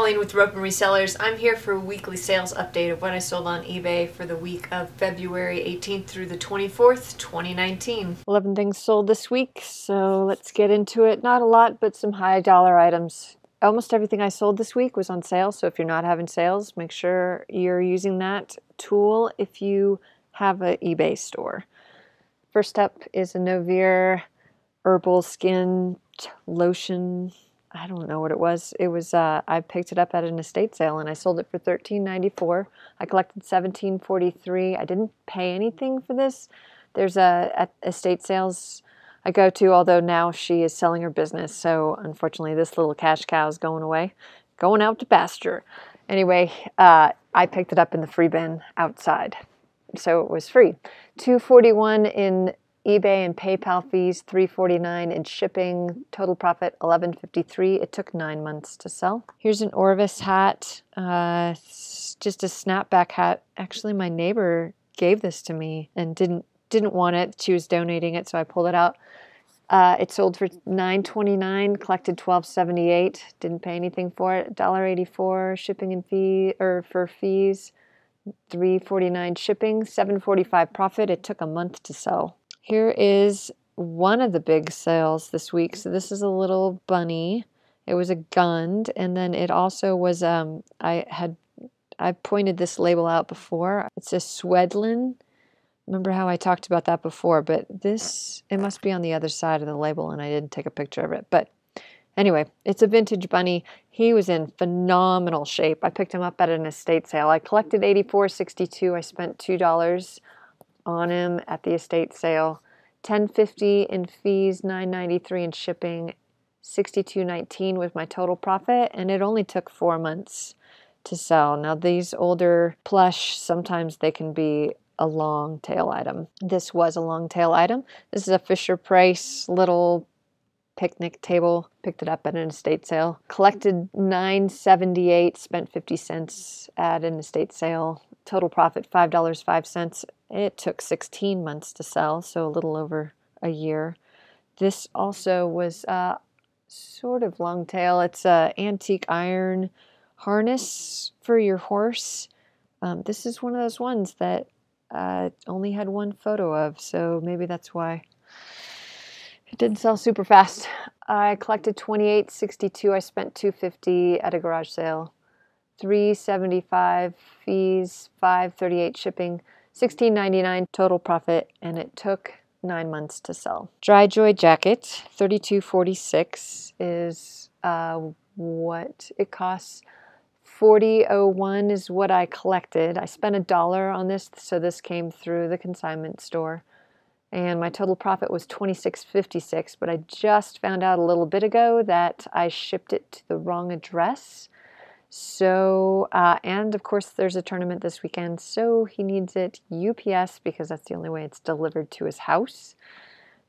Colleen with Rope and Resellers. I'm here for a weekly sales update of what I sold on eBay for the week of February 18th through the 24th, 2019. 11 things sold this week, so let's get into it. Not a lot, but some high dollar items. Almost everything I sold this week was on sale, so if you're not having sales, make sure you're using that tool if you have an eBay store. First up is a Novir Herbal Skin Lotion. I don't know what it was. It was, I picked it up at an estate sale and I sold it for $13.94. I collected $17.43. I didn't pay anything for this. There's at estate sales I go to, although now she is selling her business. So unfortunately, this little cash cow is going away, going out to pasture. Anyway, I picked it up in the free bin outside. So it was free. $2.41 in eBay and PayPal fees, $3.49 in shipping, total profit $11.53. It took 9 months to sell. Here's an orifice hat, just a snapback hat. Actually, my neighbor gave this to me and didn't want it. She was donating it, so I pulled it out. It sold for $9.29, collected $12.78. Didn't pay anything for it. $1.84 shipping and fee, or for fees. $3.49 shipping, $7.45 profit. It took a month to sell. Here is one of the big sales this week. So this is a little bunny. It was a Gund, and then it also was I pointed this label out before. It's a Swedlin. Remember how I talked about that before, but this, it must be on the other side of the label and I didn't take a picture of it. But anyway, it's a vintage bunny. He was in phenomenal shape. I picked him up at an estate sale. I collected $84.62. I spent $2 on him at the estate sale. $10.50 in fees, $9.93 in shipping, $62.19 was my total profit, and it only took 4 months to sell. Now these older plush, sometimes they can be a long tail item. This was a long tail item. This is a Fisher-Price little picnic table. Picked it up at an estate sale. Collected $9.78, spent 50 cents at an estate sale. Total profit $5.05. It took 16 months to sell, so a little over a year. This also was sort of long tail. It's an antique iron harness for your horse. This is one of those ones that only had one photo of, so maybe that's why it didn't sell super fast. I collected $28.62. I spent $2.50 at a garage sale. $3.75 fees, $5.38 shipping, $16.99 total profit, and it took 9 months to sell. Dry Joy jacket, $32.46 is what it costs. $40.01 is what I collected. I spent $1 on this, so this came through the consignment store. And my total profit was $26.56, but I just found out a little bit ago that I shipped it to the wrong address. So, and of course there's a tournament this weekend, so he needs it UPS because that's the only way it's delivered to his house.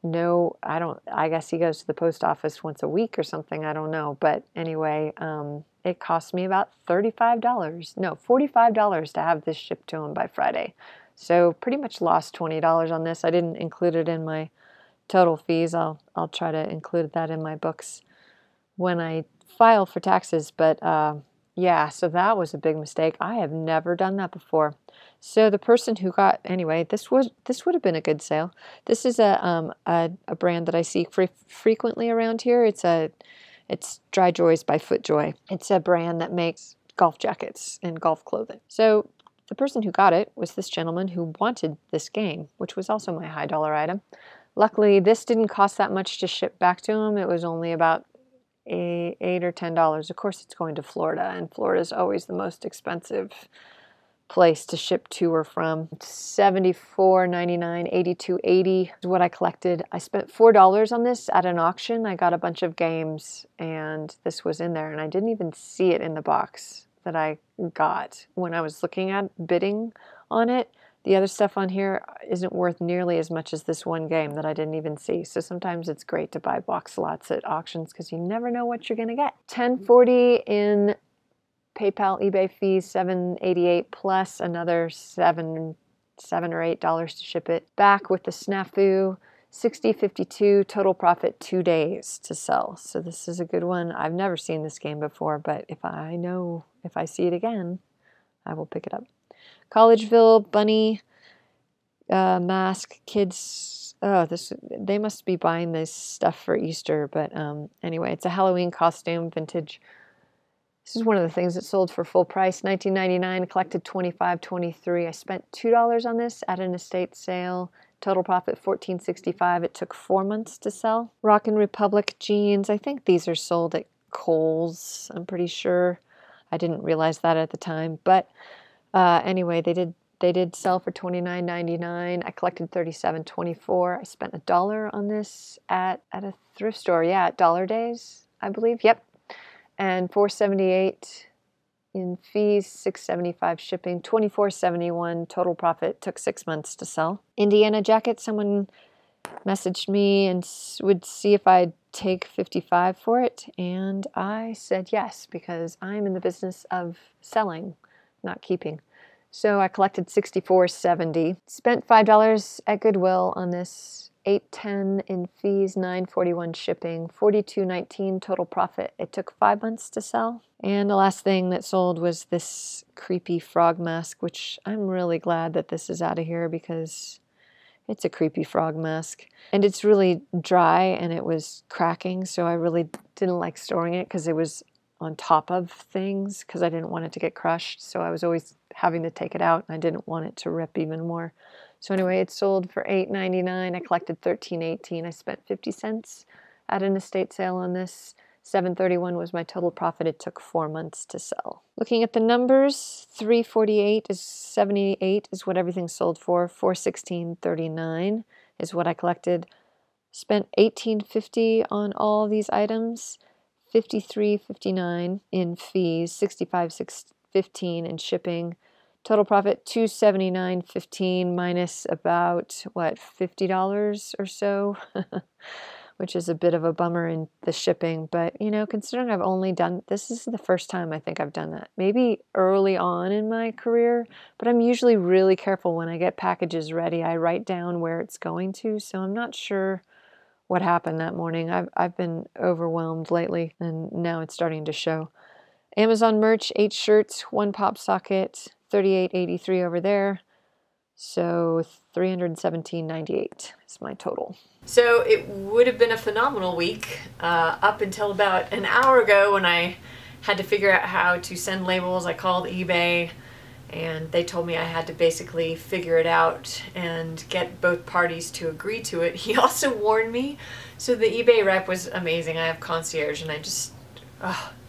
No, I guess he goes to the post office once a week or something, I don't know. But anyway, it cost me about $45 to have this shipped to him by Friday. So pretty much lost $20 on this. I didn't include it in my total fees. I'll try to include that in my books when I file for taxes. But yeah, so that was a big mistake. I have never done that before. So the person who got, anyway, this would have been a good sale. This is a brand that I see frequently around here. It's Dry Joys by FootJoy. It's a brand that makes golf jackets and golf clothing. So the person who got it was this gentleman who wanted this game, which was also my high dollar item. Luckily, this didn't cost that much to ship back to him. It was only about $8 or $10. Of course, it's going to Florida, and Florida is always the most expensive place to ship to or from. $74.99, $82.80 is what I collected. I spent $4 on this at an auction. I got a bunch of games, and this was in there, and I didn't even see it in the box that I got when I was looking at bidding on it. The other stuff on here isn't worth nearly as much as this one game that I didn't even see. So sometimes it's great to buy box lots at auctions because you never know what you're going to get. $10.40 in PayPal, eBay fees, $7.88 plus another $7 or $8 to ship it back with the snafu. 60, 52, total profit 2 days to sell. So this is a good one. I've never seen this game before, but if I see it again, I will pick it up. Collegeville, bunny, mask, kids. Oh, they must be buying this stuff for Easter, but anyway, it's a Halloween costume, vintage. This is one of the things that sold for full price, $19.99, collected $25.23. I spent $2 on this at an estate sale. Total profit $14.65. It took 4 months to sell. Rockin' Republic jeans. I think these are sold at Kohl's, I'm pretty sure. I didn't realize that at the time, but anyway, they did sell for $29.99. I collected $37.24. I spent $1 on this at a thrift store. Yeah, at Dollar Days, I believe. Yep. And $4.78 in fees, $6.75 shipping, $24.71 total profit. Took 6 months to sell. Indiana jacket. Someone messaged me and would see if I'd take $55 for it, and I said yes because I'm in the business of selling, not keeping. So I collected $64.70. Spent $5 at Goodwill on this. $8.10 in fees, $9.41 shipping, $42.19 total profit. It took 5 months to sell. And the last thing that sold was this creepy frog mask, which I'm really glad that this is out of here because it's a creepy frog mask. And it's really dry and it was cracking, so I really didn't like storing it because it was on top of things because I didn't want it to get crushed. So I was always having to take it out and I didn't want it to rip even more. So anyway, it sold for $8.99. I collected $13.18. I spent 50 cents at an estate sale on this. $7.31 was my total profit. It took 4 months to sell. Looking at the numbers, $348 is $78 is what everything sold for. $416.39 is what I collected. Spent $18.50 on all these items. $53.59 in fees, $65.15 in shipping. Total profit $279.15 minus about what, $50 or so, which is a bit of a bummer in the shipping. But you know, considering I've only done this is the first time I think I've done that. Maybe early on in my career, but I'm usually really careful when I get packages ready. I write down where it's going to, so I'm not sure what happened that morning. I've been overwhelmed lately, and now it's starting to show. Amazon merch, 8 shirts, 1 pop socket, $38.83 over there. So $317.98 is my total. So it would have been a phenomenal week up until about an hour ago when I had to figure out how to send labels. I called eBay and they told me I had to basically figure it out and get both parties to agree to it. He also warned me. So the eBay rep was amazing. I have concierge and I just,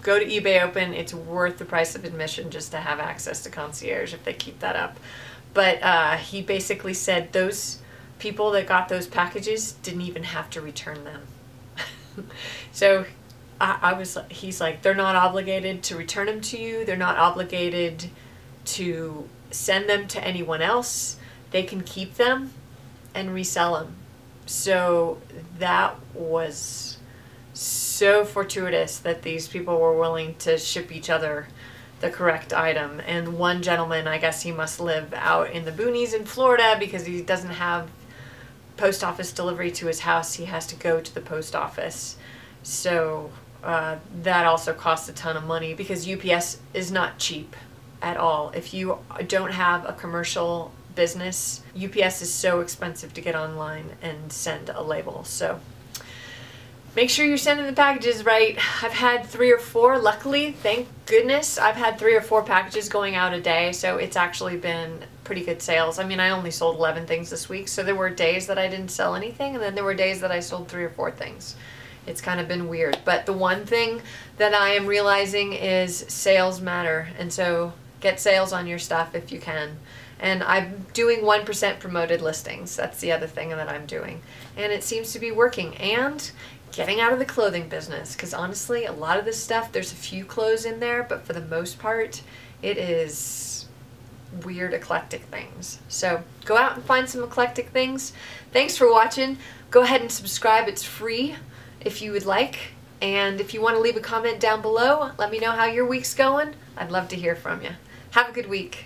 go to eBay Open. It's worth the price of admission just to have access to concierge if they keep that up. But he basically said those people that got those packages didn't even have to return them. So he's like, they're not obligated to return them to you. They're not obligated to send them to anyone else. They can keep them and resell them. So that was so fortuitous that these people were willing to ship each other the correct item. And one gentleman, I guess he must live out in the boonies in Florida because he doesn't have post office delivery to his house. He has to go to the post office. So that also costs a ton of money because UPS is not cheap at all. If you don't have a commercial business, UPS is so expensive to get online and send a label. So make sure you're sending the packages right. I've had 3 or 4, luckily, thank goodness, I've had 3 or 4 packages going out a day, so it's actually been pretty good sales. I mean, I only sold 11 things this week, so there were days that I didn't sell anything, and then there were days that I sold 3 or 4 things. It's kind of been weird, but the one thing that I am realizing is sales matter, and so get sales on your stuff if you can. And I'm doing 1% promoted listings. That's the other thing that I'm doing. And it seems to be working. And getting out of the clothing business, because honestly, a lot of this stuff, there's a few clothes in there, but for the most part, it is weird, eclectic things. So go out and find some eclectic things. Thanks for watching. Go ahead and subscribe. It's free if you would like. And if you want to leave a comment down below, let me know how your week's going. I'd love to hear from you. Have a good week.